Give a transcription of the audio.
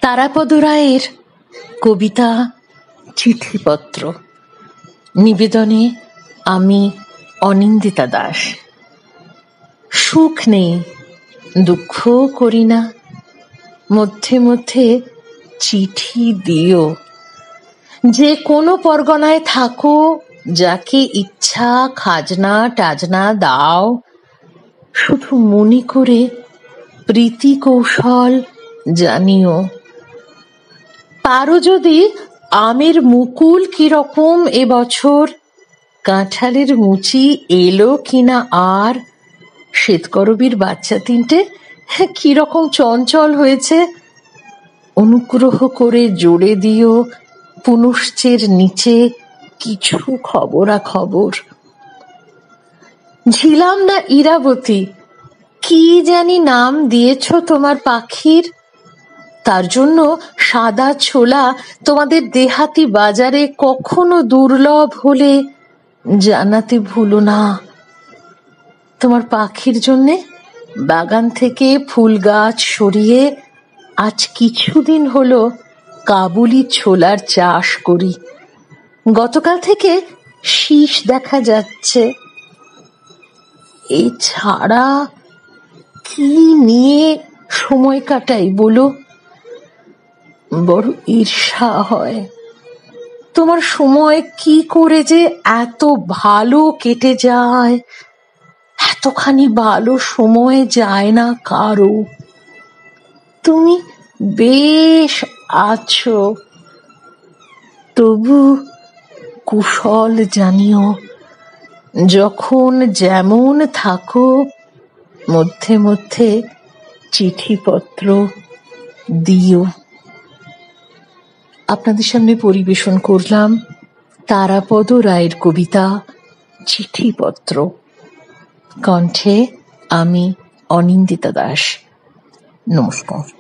তারাপদ রায়ের কবিতা চিঠিপত্র। নিবেদনে আমি অনিন্দিতা দাস। সুখ নেই, দুঃখ করি না, মধ্যে মধ্যে চিঠি দিও। যে কোনো পরগনায় থাকো, যাকে ইচ্ছা খাজনা টাজনা দাও, শুধু মনে করে প্রীতি কৌশল জানিও। পারো যদি আমের মুকুল কিরকম এবছর, কাঁঠালের মুচি এলো কিনা, আর শ্বেতকরবীর বাচ্চা তিনটে কিরকম চঞ্চল হয়েছে, অনুগ্রহ করে জোড়ে দিও পুনুষ্চের নিচে কিছু খবরাখবর। ঝিলাম না ইরাবতী, কি জানি নাম দিয়েছ তোমার পাখির, তার জন্য সাদা ছোলা তোমাদের দেহাতি বাজারে কখনো দুর্লভ হলে জানাতে ভুলো না। তোমার পাখির জন্যে বাগান থেকে ফুল গাছ সরিয়ে আজ কিছুদিন হলো কাবুলি ছোলার চাষ করি। গতকাল থেকে শীষ দেখা যাচ্ছে। এছাড়া কি নিয়ে সময় কাটাই বলো? বড় ঈর্ষা হয়। তোমার সময় কি করে যে এত ভালো কেটে যায়, এতখানি ভালো সময় যায় না কারো। তুমি বেশ আছো, তবু কুশল জানিও। যখন যেমন থাকো, মধ্যে মধ্যে চিঠিপত্র দিও। আপনাদের সামনে পরিবেশন করলাম তারাপদ রায়ের কবিতা চিঠিপত্র। কণ্ঠে আমি অনিন্দিতা দাস। নমস্কার।